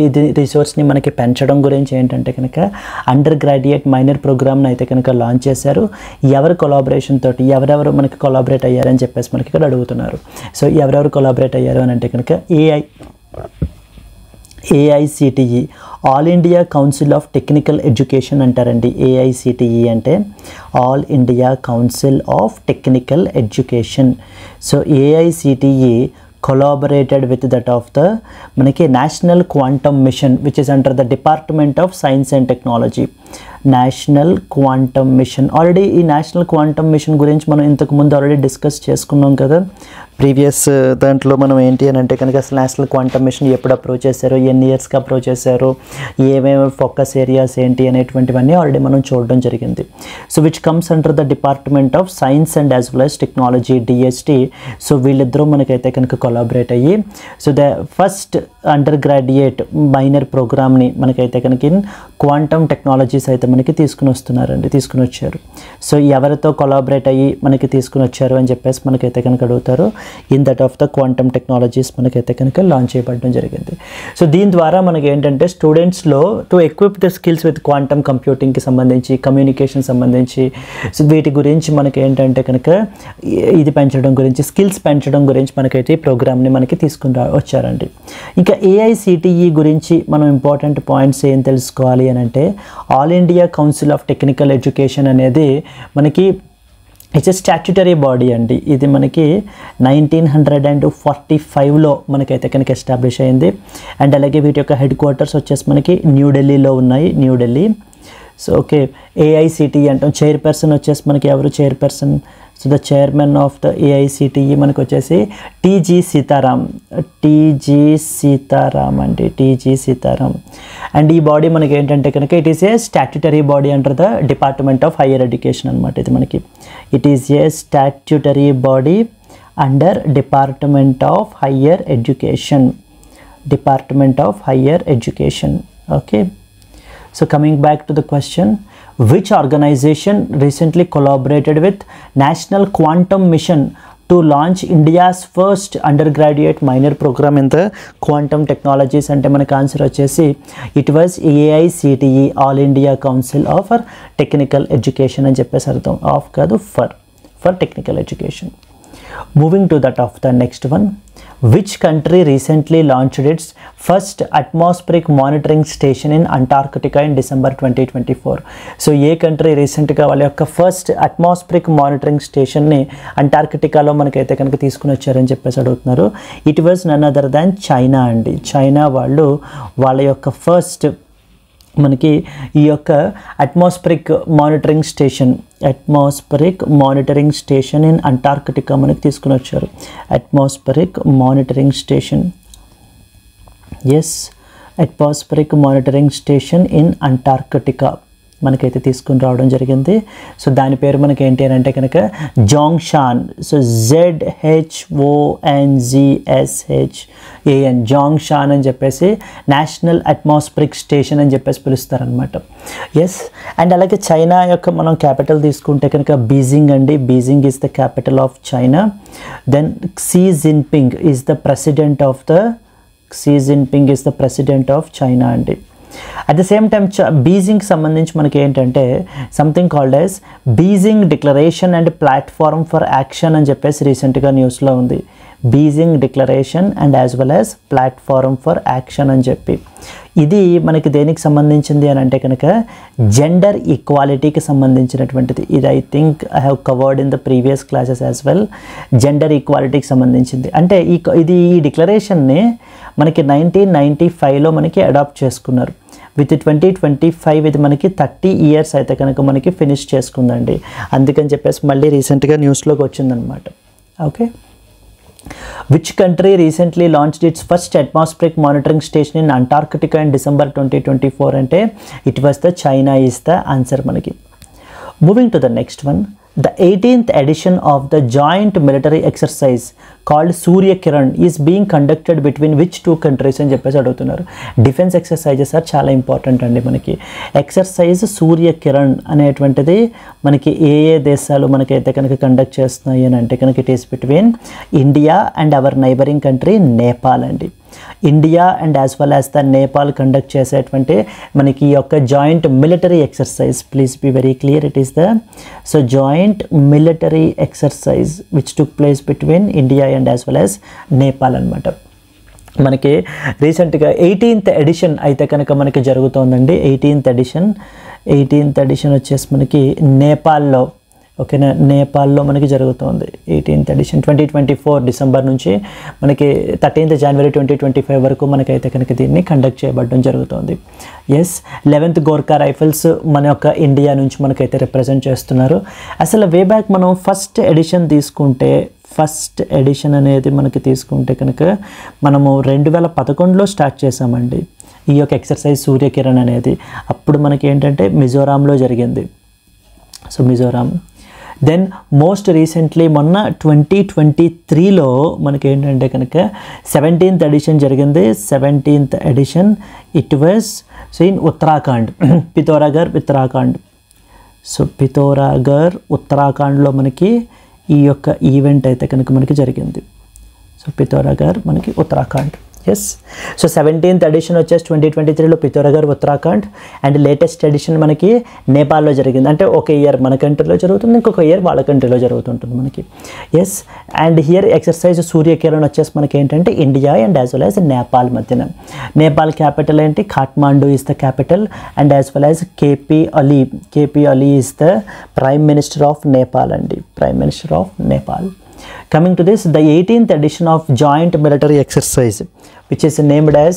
ఇది రిసోర్స్ని మనకి పెంచడం గురించి ఏంటంటే కనుక under graduate minor ప్రోగ్రామ్ని అయితే కనుక లాంచ్ చేశారు. ఎవరు కొలాబరేషన్ తోటి, ఎవరెవరు మనకి కొలాబరేట్ అయ్యారని చెప్పేసి మనకి ఇక్కడ అడుగుతున్నారు. సో ఎవరెవరు కొలాబరేట్ అయ్యారు అని అంటే కనుక AICTE all India council of technical education అంటారండి. AICTE అంటే all India council of technical education. So AICTE collaborated with that of the మనకి national quantum mission which is under the department of science and technology. National quantum mission, already ఈ national quantum mission గురించి మనం ఇంతకుముందు already discuss చేసుకున్నాం కదా previous దాంట్లో. మనం ఏంటి అని అంటే కనుక అసలు నేషనల్ క్వాంటమ్ మిషన్ ఎప్పుడు అప్రోచ్ చేశారు, ఎన్ని ఇయర్స్కి అప్రోచ్ చేశారు, ఏమేమి ఫోకస్ ఏరియాస్ ఏంటి అనేటువంటివన్నీ ఆల్రెడీ మనం చూడడం జరిగింది. So which comes under the department of science and as well as technology, DST. So వీళ్ళిద్దరూ మనకైతే కనుక కొలాబరేట్ అయ్యి so the first under graduate minor ప్రోగ్రామ్ని మనకైతే కనుక క్వాంటమ్ టెక్నాలజీస్ అయితే మనకి తీసుకుని వచ్చారు. సో ఎవరితో కొలాబరేట్ అయ్యి మనకి తీసుకుని వచ్చారు అని చెప్పేసి మనకైతే కనుక అడుగుతారు. In that of the quantum technologies మనకైతే కనుక లాంచ్ చేయబడడం జరిగింది. సో దీని ద్వారా మనకి ఏంటంటే స్టూడెంట్స్లో to equip the skills with quantum కంప్యూటింగ్కి సంబంధించి, కమ్యూనికేషన్ సంబంధించి, సో వీటి గురించి మనకి ఏంటంటే కనుక ఇది పెంచడం గురించి, స్కిల్స్ పెంచడం గురించి మనకైతే ఈ ప్రోగ్రామ్ని మనకి తీసుకుని వచ్చారండి. ఇంకా AICTE గురించి మనం ఇంపార్టెంట్ పాయింట్స్ ఏం తెలుసుకోవాలి అని అంటే all India council of technical education అనేది మనకి ఇట్స్ ఎ స్టాట్యుటరీ బాడీ అండి. ఇది మనకి 1945లో మనకైతే కనుక ఎస్టాబ్లిష్ అయింది. అండ్ అలాగే వీటి యొక్క హెడ్ క్వార్టర్స్ వచ్చేసి మనకి న్యూఢిల్లీలో ఉన్నాయి, న్యూఢిల్లీ. సో ఓకే, ఏఐసిటిఈ అంటాం. చైర్పర్సన్ వచ్చేసి మనకి ఎవరు chairperson? So the chairman of the AICTE మనకు వచ్చేసి టీజీ సీతారాం అండి, టీజీ సీతారాం. అండ్ ఈ బాడీ మనకి ఏంటంటే కనుక it is a statutory body under the department of higher education అనమాట. ఇది మనకి it is a statutory body under department of higher education, okay. So coming back to the question, which organization recently collaborated with National Quantum Mission to launch India's first undergraduate minor program in the quantum technologies? అంటే మనకు answer వచ్చేసి it was AICTE, all India council of technical education అని చెప్పేసి అర్థం. Of కాదు, for technical education. Moving to that of the next one, which country recently launched its first atmospheric monitoring station in Antarctica in December 2024? So ఏ country రీసెంట్గా వాళ్ళ యొక్క first atmospheric monitoring స్టేషన్ని అంటార్కిటికాలో మనకైతే కనుక తీసుకుని వచ్చారని చెప్పేసి అడుగుతున్నారు. It was none other than China అండి. చైనా వాళ్ళు వాళ్ళ యొక్క ఫస్ట్ మనకి ఈ యొక్క atmospheric monitoring station in Antarctica మనకి తీసుకుని వచ్చారు. Atmospheric monitoring station in Antarctica మనకైతే తీసుకుని రావడం జరిగింది. సో దాని పేరు మనకి ఏంటి అని అంటే కనుక జాంగ్షాన్. సో ZHONGSHAN, జాంగ్షాన్ అని చెప్పేసి నేషనల్ అట్మాస్ఫిరిక్ స్టేషన్ అని చెప్పేసి పిలుస్తారనమాట. ఎస్. అండ్ అలాగే చైనా యొక్క మనం క్యాపిటల్ తీసుకుంటే కనుక బీజింగ్ అండి. Beijing is the capital of China. Then Xi Jinping is the president of China అండి. అట్ ద సేమ్ టైమ్ బీజింగ్కి సంబంధించి మనకి ఏంటంటే something called as Beijing declaration and platform for action అని చెప్పేసి రీసెంట్గా న్యూస్లో ఉంది. Beijing declaration and as well as platform for action అని చెప్పి ఇది మనకి దేనికి సంబంధించింది అని అంటే కనుక జెండర్ ఈక్వాలిటీకి సంబంధించినటువంటిది. ఇది I think I have covered in the previous classes as well. Gender ఈక్వాలిటీకి సంబంధించింది. అంటే ఈ డిక్లరేషన్ని మనకి 1995లో మనకి అడాప్ట్ చేసుకున్నారు. విత్ 2025 ఇది మనకి 30 years అయితే కనుక మనకి ఫినిష్ చేసుకుందండి. అందుకని చెప్పేసి మళ్ళీ రీసెంట్గా న్యూస్లోకి వచ్చిందనమాట. Okay. Which country recently launched its first atmospheric monitoring station in Antarctica in December 2024? అంటే it was the China is the answer మనకి. Moving to the next one, the 18th edition of the joint military exercise called Surya Kiran is being conducted between which two countries అని చెప్పేసి అడుగుతున్నారు. Defence exercises are చాలా important అండి మనకి. Exercise సూర్య కిరణ్ అనేటువంటిది మనకి ఏ దేశాలు మనకైతే కనుక కండక్ట్ చేస్తున్నాయి అని అంటే కనుక it is between India and our neighbouring country Nepal అండి. India and as well as the Nepal conduct చేసేటువంటి మనకి ఈ యొక్క joint military exercise, please be very clear, it is the joint military exercise which took place between India and as well as Nepal అనమాట. మనకి రీసెంట్గా 18th edition అయితే కనుక మనకి జరుగుతోందండి. 18th ఎడిషన్ వచ్చేసి మనకి నేపాల్లో, ఓకేనా, నేపాల్లో మనకి జరుగుతుంది 18th ఎడిషన్. 2024 డిసెంబర్ నుంచి మనకి 13th జనవరి 2025 వరకు మనకైతే కనుక దీన్ని కండక్ట్ చేయబడడం జరుగుతుంది. ఎస్. 11th గోర్ఖా రైఫిల్స్ మన యొక్క ఇండియా నుంచి మనకైతే రిప్రజెంట్ చేస్తున్నారు. అసలు వే బ్యాక్ మనం ఫస్ట్ ఎడిషన్ అనేది మనకి తీసుకుంటే కనుక మనము 2011లో స్టార్ట్ చేసామండి ఈ యొక్క ఎక్సర్సైజ్ సూర్యకిరణ్ అనేది. అప్పుడు మనకి ఏంటంటే మిజోరాంలో జరిగింది. So Mizoram. Then most recently మొన్న 2023లో మనకి ఏంటంటే కనుక 17th ఎడిషన్ జరిగింది. 17th edition it was so in Uttarakhand, Pithoragarh Uttarakhand. So Pithoragarh ఉత్తరాఖండ్లో మనకి ఈ యొక్క ఈవెంట్ అయితే కనుక మనకి జరిగింది. సో పితోరాగర్ మనకి Uttarakhand. Yes. So 17th edition వచ్చేసి 2023లో పితోరగఢ్ ఉత్తరాఖండ్, అండ్ లేటెస్ట్ ఎడిషన్ మనకి నేపాల్లో జరిగింది. అంటే ఒక ఇయర్ మన కంట్రీలో జరుగుతుంది, ఇంకొక ఇయర్ వాళ్ళ కంట్రీలో జరుగుతుంటుంది మనకి. Yes. And here exercise Suryakiran వచ్చేసి మనకి ఏంటంటే India and as well as Nepal మధ్యన. నేపాల్ క్యాపిటల్ ఏంటి? Kathmandu is the capital, and as well as KP Oli is the prime minister of Nepal అండి, prime minister of Nepal. Coming to this, the 18th edition of joint military exercise, which is named as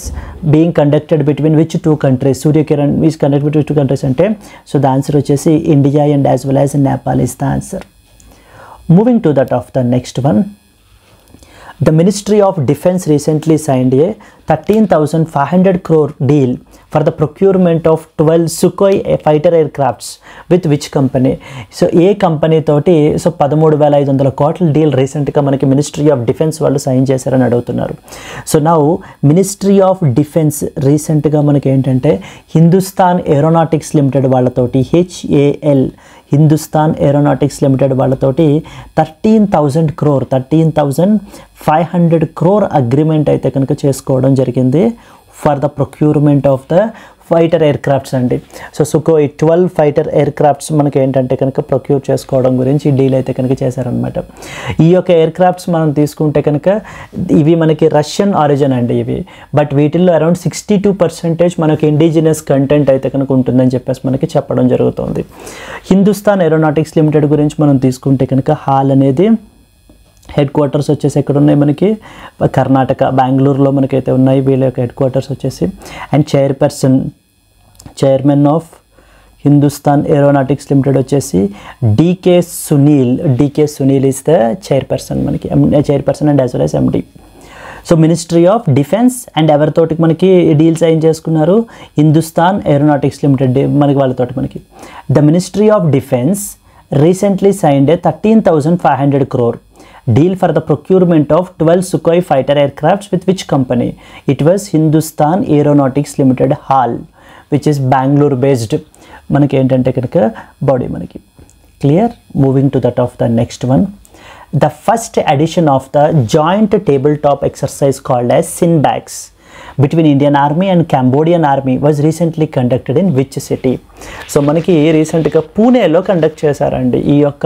being conducted between which two countries? Surya Kiran is conducted between two countries ante, so the answer vachesi India and as well as Nepal is the answer. Moving to that of the next one, the Ministry of Defence recently signed a 13,500 crore deal for the procurement of 12 Sukhoi fighter aircrafts with which company? So A company తోటి so 13,500 కోట్ల deal రీసెంట్గా మనకి ministry of defence వాళ్ళు sign చేశారని అడుగుతున్నారు. So now ministry of defence రీసెంట్గా మనకి ఏంటంటే హిందుస్థాన్ ఏరోనాటిక్స్ లిమిటెడ్ వాళ్ళతోటి HAL హిందుస్థాన్ ఏరోనాటిక్స్ లిమిటెడ్ వాళ్ళతోటి 13,500 crore అగ్రిమెంట్ అయితే కనుక చేసుకోవడం జరిగింది for the procurement of the fighter aircrafts అండి. సో సుఖోయ్ 12 ఫైటర్ ఎయిర్క్రాఫ్ట్స్ మనకి ఏంటంటే కనుక ప్రొక్యూర్ చేసుకోవడం గురించి డీల్ అయితే కనుక చేశారనమాట. ఈ యొక్క ఎయిర్క్రాఫ్ట్స్ మనం తీసుకుంటే కనుక ఇవి మనకి రష్యన్ ఆరిజిన్ అండి ఇవి, బట్ వీటిల్లో అరౌండ్ 62% మనకి ఇండిజినస్ కంటెంట్ అయితే కనుక ఉంటుందని చెప్పేసి మనకి చెప్పడం జరుగుతుంది. హిందుస్థాన్ ఏరోనాటిక్స్ లిమిటెడ్ గురించి మనం తీసుకుంటే కనుక హాల్ అనేది హెడ్ క్వార్టర్స్ వచ్చేసి ఎక్కడ ఉన్నాయి మనకి కర్ణాటక బెంగళూరులో మనకైతే ఉన్నాయి వీళ్ళ యొక్క హెడ్ క్వార్టర్స్ వచ్చేసి. And chairman of Hindustan aeronautics limited వచ్చేసి DK Sunil is the chairperson మనకి, chairperson and as well as MD. So ministry of defence and ఎవరితోటి మనకి డీల్ సైన్ చేసుకున్నారు? హిందుస్థాన్ ఏరోనాటిక్స్ లిమిటెడ్ మనకి వాళ్ళతోటి మనకి. The ministry of defence recently signed a 13,500 crore deal for the procurement of 12 Sukhoi fighter aircrafts with which company? It was Hindustan Aeronautics Limited HAL, which is Bangalore based manaki entante kanaka body manaki. Clear? Moving to that of the next one, the first edition of the joint tabletop exercise called as SINBAX between Indian Army and Cambodian Army was recently conducted in which city? So మనకి రీసెంట్గా పూణేలో conduct చేశారండి ఈ యొక్క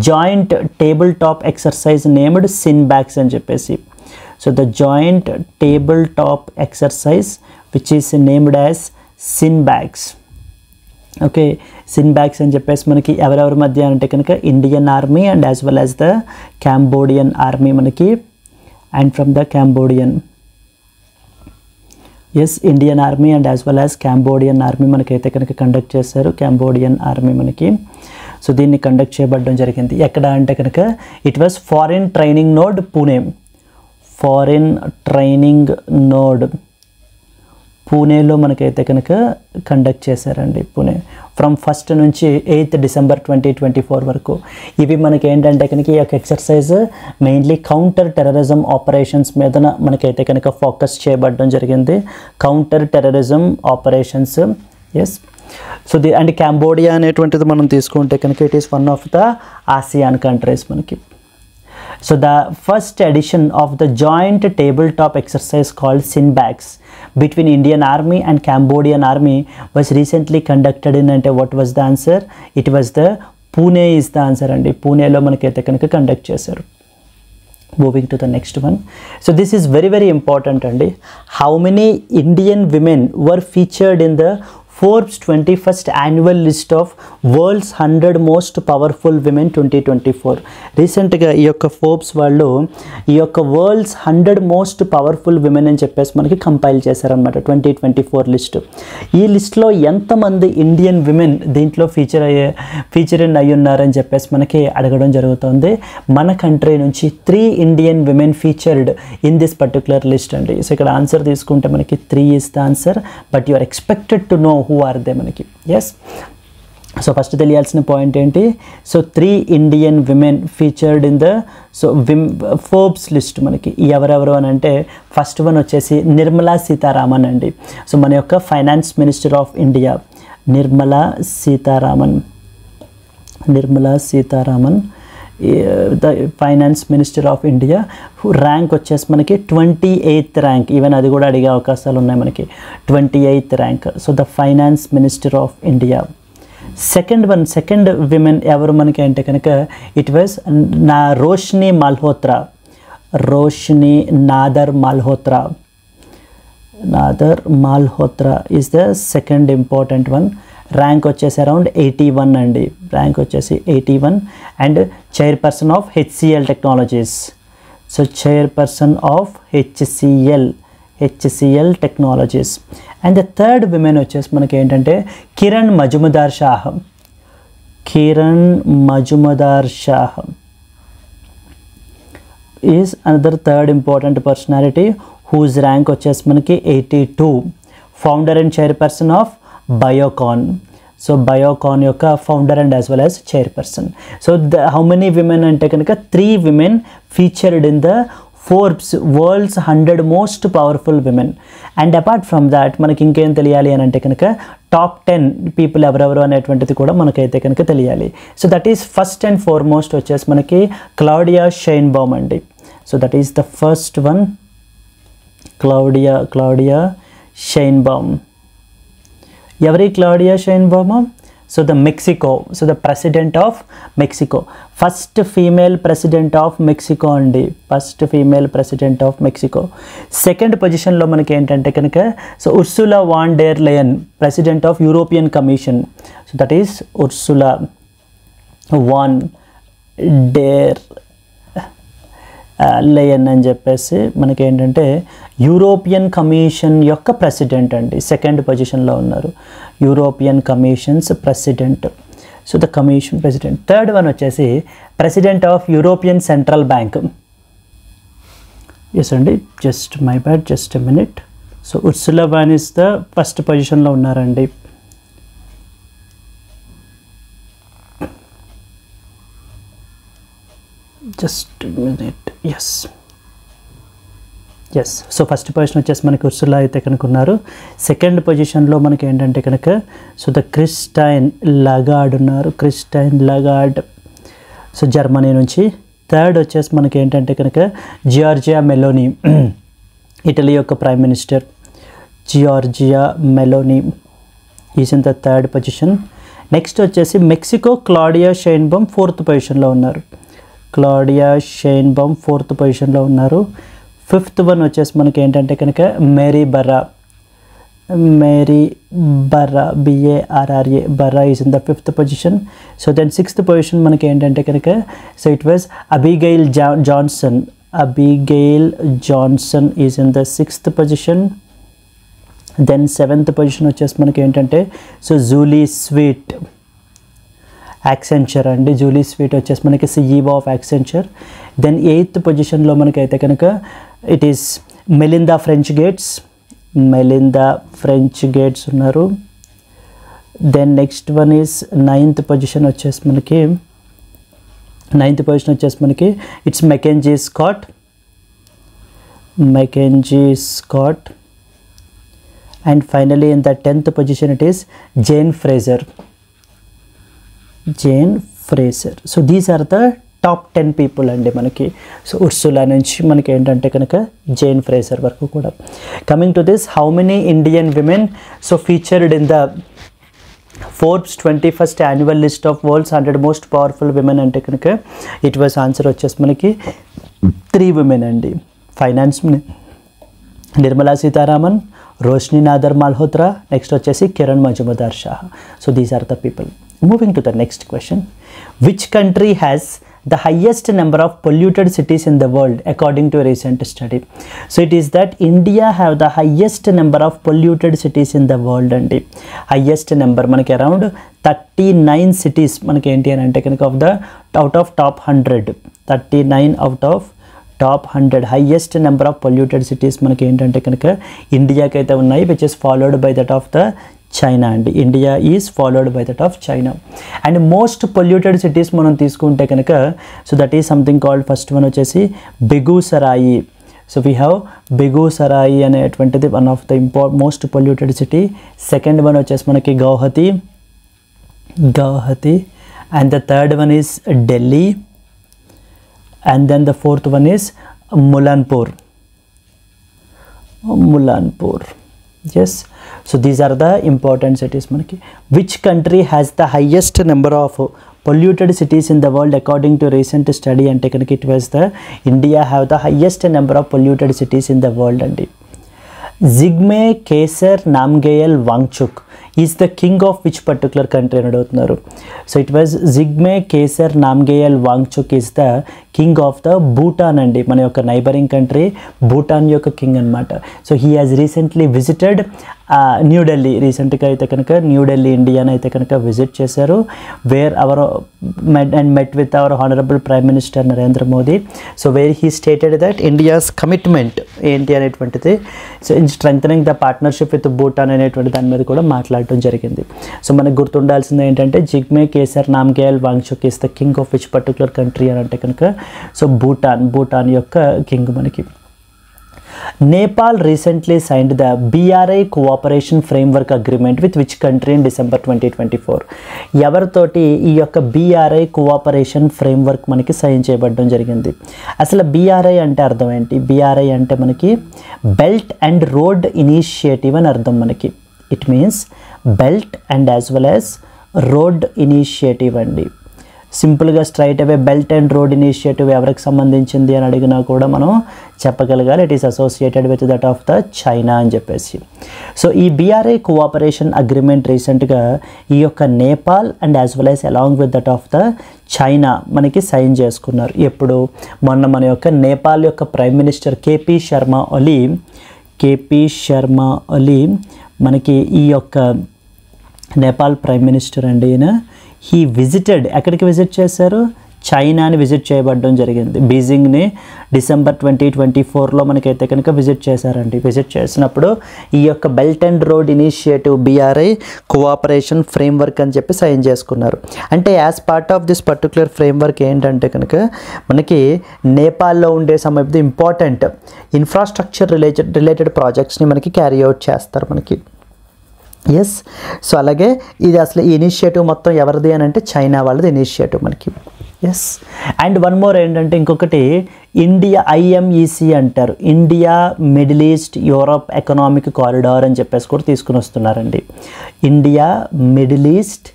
joint table top exercise named CINBAX అని చెప్పేసి. So the joint table top exercise which is named as CINBAX. Okay, CINBAX అని చెప్పేసి మనకి ఎవరెవరి మధ్య అంటే కనుక Indian army and as well as the Cambodian army మనకి, and from the Cambodian Indian army and as well as Cambodian army మనకైతే కనుక కండక్ట్ చేశారు, కాంబోడియన్ ఆర్మీ మనకి. సో దీన్ని కండక్ట్ చేయబడడం జరిగింది ఎక్కడ అంటే కనుక it was foreign training node Pune, foreign training node పూణేలో మనకైతే కనుక కండక్ట్ చేశారండి పూణే ఫ్రమ్ 1st నుంచి 8th December 2024 వరకు. ఇవి మనకి ఏంటంటే కనుక ఈ యొక్క exercise mainly counter terrorism operations మీద మనకైతే కనుక ఫోకస్ చేయబడడం జరిగింది, counter terrorism operations. Yes. So and Cambodia అనేటువంటిది మనం తీసుకుంటే కనుక it is one of the ASEAN countries మనకి. So the first edition of the joint tabletop exercise called SINBAX between Indian Army and Cambodian Army was recently conducted in, and what was the answer? It was the Pune is the answer, and Pune lo manakaithe kanaka conduct chesaru. Moving to the next one. So this is very very important andi. How many Indian women were featured in the Forbes 21st annual list of world's 100 most powerful women 2024? రీసెంట్గా ఈ యొక్క Forbes వాళ్ళు ఈ యొక్క world's 100 most powerful women అని చెప్పేసి మనకి compile చేశారనమాట 2024 లిస్ట్. ఈ లిస్ట్లో ఎంతమంది ఇండియన్ విమెన్ దీంట్లో ఫీచర్ అయ్యి ఉన్నారని చెప్పేసి మనకి అడగడం జరుగుతుంది. మన కంట్రీ నుంచి 3 Indian women featured in this particular list అండి. సో ఇక్కడ ఆన్సర్ తీసుకుంటే మనకి 3 is the answer, but you are expected to know who are they మనకి. ఎస్. సో ఫస్ట్ తెలియాల్సిన పాయింట్ ఏంటి? So 3 Indian women featured in the Forbes list మనకి ఎవరెవరు అని అంటే ఫస్ట్ వన్ వచ్చేసి నిర్మలా సీతారామన్ అండి. సో మన యొక్క finance minister of India Nirmala Sitharaman. The finance minister of India. Rank వచ్చేసి మనకి 28th ర్యాంక్, ఈవెన్ అది కూడా అడిగే అవకాశాలు ఉన్నాయి మనకి, 28th rank. So the finance minister of India. Second women ఎవరు మనకి అంటే కనుక it was Roshni Malhotra. Roshni Nadar Malhotra is the second important one. Rank వచ్చేసి అరౌండ్ 81 అండి, ర్యాంక్ వచ్చేసి 81. And chairperson of HCL technologies. So chairperson of HCL technologies. And the third women వచ్చేసి మనకి ఏంటంటే Kiran Mazumdar Shaw is another third important personality whose rank వచ్చేసి మనకి 82. Founder and chairperson of Biocon. So Biocon యొక్క founder and as well as chairperson. So how many women అంటే కనుక 3 women featured in the Forbes world's 100 most powerful women. And apart from that మనకి ఇంకేం తెలియాలి అని అంటే కనుక టాప్ 10 పీపుల్ ఎవరెవరు అనేటువంటిది కూడా మనకైతే కనుక తెలియాలి. So that is first and foremost వచ్చేసి మనకి క్లౌడియా షైన్బామ్ అండి. So that is the first one, Claudia Sheinbaum. ఎవరి Claudia Sheinbaum? So the Mexico, so the president of Mexico, first female president of Mexico అండి, first female president of Mexico. Second పొజిషన్లో మనకి ఏంటంటే కనుక so Ursula von der Leyen, president of European commission. So that is Ursula von der Leyen అని చెప్పేసి మనకి ఏంటంటే European commission యొక్క ప్రెసిడెంట్ అండి, సెకండ్ పొజిషన్లో ఉన్నారు, European commission's president. So the commission president. Third one వచ్చేసి president of European central bank. Yes అండి, just my bad, just a minute. So Ursula von is the first పొజిషన్లో ఉన్నారండి. Just minute. Yes so first position వచ్చేసి మనకి Ursula అయితే కనుక ఉన్నారు. Second పొజిషన్లో మనకి ఏంటంటే కనుక సో ద క్రిస్టైన్ లగార్డ్ ఉన్నారు, క్రిస్టైన్ లగార్డ్, సో జర్మనీ నుంచి. థర్డ్ వచ్చేసి మనకి ఏంటంటే కనుక జియార్జియా మెలోనీ, ఇటలీ యొక్క prime minister, Giorgia Meloni is in the third position. Next వచ్చేసి మెక్సికో క్లాడియా షైన్బామ్ ఫోర్త్ పొజిషన్లో ఉన్నారు, క్లాడియా షైన్బామ్ ఫోర్త్ పొజిషన్లో ఉన్నారు. ఫిఫ్త్ వన్ వచ్చేసి మనకి ఏంటంటే కనుక Mary Barra, BARRA, Barra is in the fifth position. So then sixth position మనకి ఏంటంటే కనుక so it was Abigail Johnson is in the sixth position. Then seventh position వచ్చేసి మనకి ఏంటంటే సో జూలీ స్వీట్, యాక్సెంచర్ అండి, జూలీ స్వీట్ వచ్చేసి మనకి CEO of Accenture. Then eighth పొజిషన్లో మనకైతే కనుక it is Melinda French Gates ఉన్నారు. Then next one is ninth position వచ్చేసి మనకి it's MacKenzie Scott. And finally in the 10th position it is Jane Fraser. So these are the top 10 people అండి మనకి. So Ursula నుంచి మనకి ఏంటంటే కనుక Jane Fraser వరకు కూడా. Coming to this, how many Indian women so featured in the Forbes 21st annual list of world's 100 most powerful women అంటే కనుక ఇట్ వాజ్ ఆన్సర్ వచ్చేసి మనకి 3 women అండి. ఫైనాన్స్ నిర్మలా సీతారామన్, రోష్ని నాదర్ మల్హోత్రా, నెక్స్ట్ వచ్చేసి Kiran Mazumdar Shaw. So these are the people. Moving to the next question, which country has the highest number of polluted cities in the world according to a recent study? So it is that India have the highest number of polluted cities in the world and highest number manaki around 39 cities manaki enti ani ante kanaka out of top 100, 39 out of top 100 highest number of polluted cities manaki entante kanaka India ki aithe unnai, which is followed by that of the China and India is followed by that of China. And most polluted cities మనం తీసుకుంటే కనుక so that is something called, first one వచ్చేసి బెగూసరాయి. So we have బెగూసరాయి అనేటువంటిది one of the most polluted city. Second one వచ్చేసి మనకి Guwahati. And the third one is Delhi. and then the fourth one is Mulanpur. Yes, so these are the important cities manaki. Which country has the highest number of polluted cities in the world according to recent study? Ante kanaki it was the India have the highest number of polluted cities in the world andi. Jigme Kesar Namgyal Wangchuk is the king of which particular country అని అడుగుతున్నారు. So it was Jigme Khesar Namgyel Wangchuck is the king of the Bhutan అండి, మన యొక్క neighbouring country Bhutan యొక్క king అనమాట. So he has recently visited New Delhi, రీసెంట్గా అయితే కనుక న్యూఢిల్లీ ఇండియాని అయితే కనుక విజిట్ చేశారు, where our met with our honourable prime minister Narendra Modi. So where he stated that India's commitment ఏంటి అనేటువంటిది, so in strengthening the partnership with Bhutan అనేటువంటి దాని మీద కూడా మాట్లాడటం జరిగింది. సో మనకు గుర్తుండాల్సింది ఏంటంటే Jigme Khesar Namgyel Wangchuck is the king of which particular country అని అంటే కనుక సో భూటాన్ యొక్క కింగ్ మనకి. Nepal recently signed the BRI cooperation framework agreement with which country in December 2024. ఎవరితోటి ఈ యొక్క BRI కోఆపరేషన్ ఫ్రేమ్వర్క్ మనకి సైన్ చేయబడడం జరిగింది. అసలు BRI అంటే అర్థం ఏంటి? BRI అంటే మనకి బెల్ట్ అండ్ రోడ్ ఇనిషియేటివ్ అని అర్థం మనకి. It means belt and as well as road initiative అండి. సింపుల్గా straight away belt and road initiative ఎవరికి సంబంధించింది అని అడిగినా కూడా మనం చెప్పగలగాలి, it is associated with that of the China అని చెప్పేసి. సో ఈ BRI కోఆపరేషన్ అగ్రిమెంట్ రీసెంట్గా ఈ యొక్క Nepal and as well as along with that of the China మనకి సైన్ చేసుకున్నారు. ఎప్పుడు? మొన్న మన యొక్క నేపాల్ యొక్క prime minister KP Sharma Oli మనకి ఈ యొక్క నేపాల్ ప్రైమ్ మినిస్టర్ అండి, ఈయన హీ విజిటెడ్, ఎక్కడికి విజిట్ చేశారు? చైనాని విజిట్ చేయబడడం జరిగింది. బీజింగ్ని డిసెంబర్ 2024లో మనకైతే కనుక విజిట్ చేశారండి. విజిట్ చేసినప్పుడు ఈ యొక్క belt and road initiative BRI cooperation framework అని చెప్పి సైన్ చేసుకున్నారు. అంటే as part of this particular framework ఏంటంటే కనుక మనకి నేపాల్లో ఉండే some of the important infrastructure related ప్రాజెక్ట్స్ని మనకి క్యారీ అవుట్ చేస్తారు మనకి. ఎస్, సో అలాగే ఇది అసలు ఈ ఇనిషియేటివ్ మొత్తం ఎవరిది అని అంటే చైనా వాళ్ళది ఇనిషియేటివ్ మనకి. ఎస్, అండ్ వన్ మోర్ ఏంటంటే ఇంకొకటి ఇండియా IMEC అంటారు, India middle east Europe economic corridor అని చెప్పేసి కూడా తీసుకుని వస్తున్నారండి. India middle east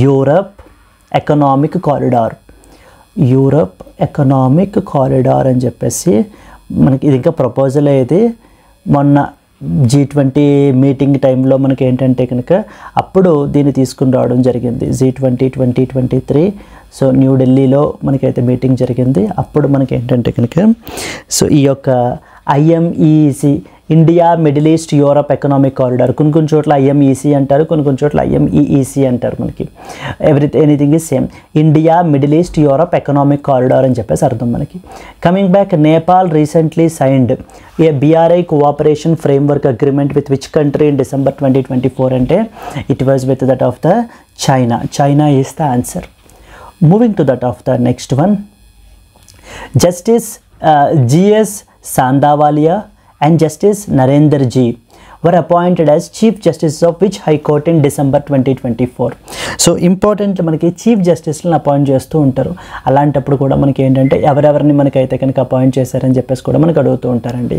Europe economic corridor అని చెప్పేసి మనకి ఇది ఇంకా ప్రపోజల్ అయ్యేది. మొన్న G20 మీటింగ్ టైంలో మనకి ఏంటంటే కనుక అప్పుడు దీన్ని తీసుకుని రావడం జరిగింది. G20 2023 సో న్యూఢిల్లీలో మనకైతే మీటింగ్ జరిగింది. అప్పుడు మనకి ఏంటంటే కనుక సో ఈ యొక్క IMEC India middle east Europe economic corridor, కొన్ని చోట్ల IMEC అంటారు, కొన్ని చోట్ల IMEEC అంటారు. మనకి anything is same. India middle east Europe economic corridor అని చెప్పేసి అర్థం మనకి. Coming back, Nepal recently signed a BRI cooperation framework agreement with which country in December 2024 అంటే it was with that of the China is the answer. Moving to that of the next one, justice GS Sandavalia and Justice Narendra G were appointed as Chief Justices of which High Court in December 2024. So important మనకి chief జస్టిస్లను appoint చేస్తూ ఉంటారు. అలాంటప్పుడు కూడా మనకి ఏంటంటే ఎవరెవరిని మనకైతే కనుక అపాయింట్ చేశారని చెప్పేసి కూడా మనకు అడుగుతూ ఉంటారండి.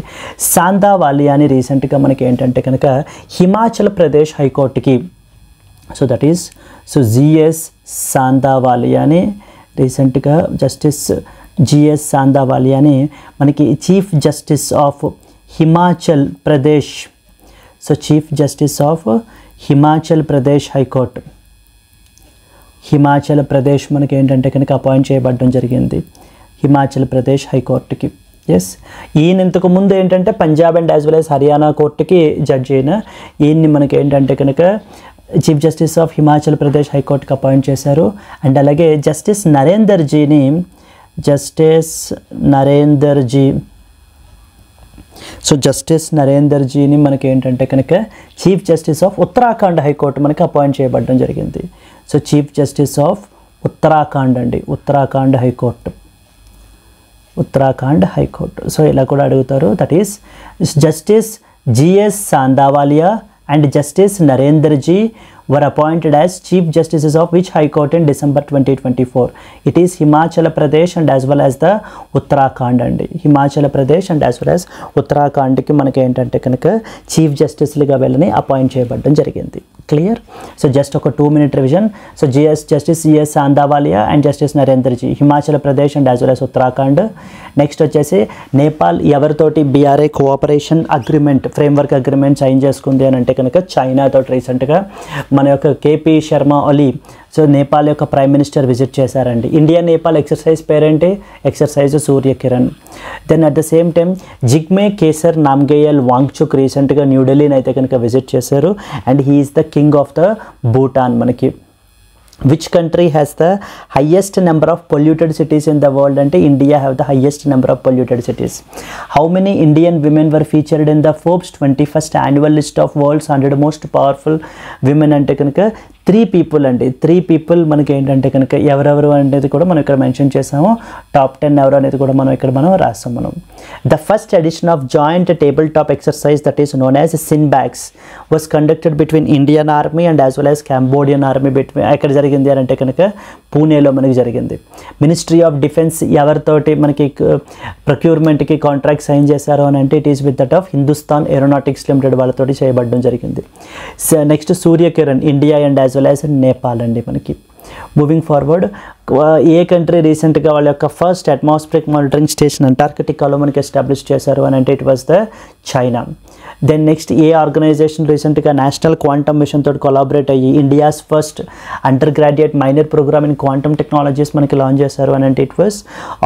సాందావాలియాని రీసెంట్గా మనకి ఏంటంటే కనుక హిమాచల్ ప్రదేశ్ హైకోర్టుకి, so that is so GS సాందావాలియాని రీసెంట్గా జస్టిస్ GS సాందావాలియాని మనకి chief justice of Himachal Pradesh, so chief justice of Himachal Pradesh high court, Himachal Pradesh మనకి ఏంటంటే కనుక అపాయింట్ చేయబడడం జరిగింది హిమాచల్ ప్రదేశ్ హైకోర్టుకి. ఎస్, ఈయన ఇంతకు ముందు ఏంటంటే Punjab and as well as Haryana కోర్టుకి జడ్జి అయిన ఈయన్ని మనకి ఏంటంటే కనుక chief justice of Himachal Pradesh హైకోర్టుకి అపాయింట్ చేశారు. అండ్ అలాగే justice Narender ji, so justice Narender జీని మనకి ఏంటంటే కనుక chief justice of Uttarakhand high court మనకి అపాయింట్ చేయబడడం జరిగింది. So chief justice of Uttarakhand అండి, ఉత్తరాఖండ్ హైకోర్టు. సో ఇలా కూడా అడుగుతారు. That is justice GS Sandavalia and Justice Narendra G were appointed as Chief Justices of which High Court in December 2024? It is Himachal Pradesh and as well as the Uttarakhand అండి. Himachal Pradesh and as well as ఉత్తరాఖండ్కి మనకి ఏంటంటే కనుక chief జస్టిస్లుగా వెళ్ళని appoint చేయబడడం జరిగింది. Clear? So just ఒక 2 minute revision. So justice CS Sandhawalia and justice Narenderji Himachal Pradesh and as well as Uttarakhand. Next వచ్చేసి నేపాల్ ఎవరితోటి BRI cooperation agreement framework agreement sign చేసుకుంది అని అంటే కనుక చైనాతో రీసెంట్గా మన యొక్క కేపీ శర్మ ఒలీ సో నేపాల్ యొక్క ప్రైమ్ మినిస్టర్ విజిట్ చేశారండి. ఇండియా నేపాల్ ఎక్సర్సైజ్ పేరేంటి? Exercise Suryakiran. Then at the same time Jigme Khesar Namgyel Wangchuck రీసెంట్గా న్యూఢిల్లీని అయితే కనుక విజిట్ చేశారు and he is the king of the Bhutan. మనకి which country has the highest number of polluted cities in the world? And India have the highest number of polluted cities. How many Indian women were featured in the Forbes 21st annual list of world's 100 most powerful women? అంటే కనుక 3 people అండి. 3 people మనకి ఏంటంటే కనుక ఎవరెవరు అనేది కూడా మనం ఇక్కడ మెన్షన్ చేసాము. టాప్ 10 ఎవరు అనేది కూడా మనం ఇక్కడ రాస్తాం మనం. The first edition of joint tabletop exercise that is known as Sinbags was conducted between Indian Army and as well as Cambodian Army. ఎక్కడ జరిగింది అని అంటే కనుక పూణేలో మనకి జరిగింది. మినిస్ట్రీ ఆఫ్ డిఫెన్స్ ఎవరితోటి మనకి ప్రొక్యూర్మెంట్కి కాంట్రాక్ట్ సైన్ చేశారు అని అంటే it is with that of Hindustan aeronautics limited వాళ్ళతోటి చేయబడడం జరిగింది. Next Suryakiran India and as well as Nepal అండి. మనకి మూవింగ్ ఫార్వర్డ్, ఏ కంట్రీ రీసెంట్గా వాళ్ళ యొక్క ఫస్ట్ అట్మాస్ఫిరిక్ మానిటరింగ్ స్టేషన్ అంటార్కిటికాలో మనకి ఎస్టాబ్లిష్ చేశారు అని అంటే it was the China. Then next a organization రీసెంట్గా నేషనల్ క్వాంటమ్ మిషన్ తోటి కొలాబరేట్ అయ్యి India's first under graduate minor program in quantum technologies మనకి లాంచ్ చేశారు అని అంటే it was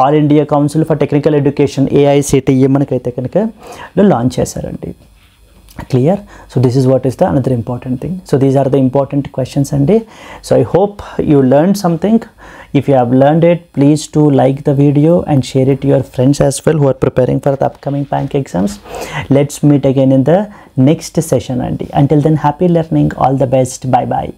all India council for technical education AICTE మనకైతే కనుక launch చేశారండి. Clear? So this is what is the another important thing. So these are the important questions and so I hope you learned something. If you have learned it, please do like the video and share it to your friends as well who are preparing for the upcoming bank exams. Let's meet again in the next session and until then happy learning, all the best, bye bye.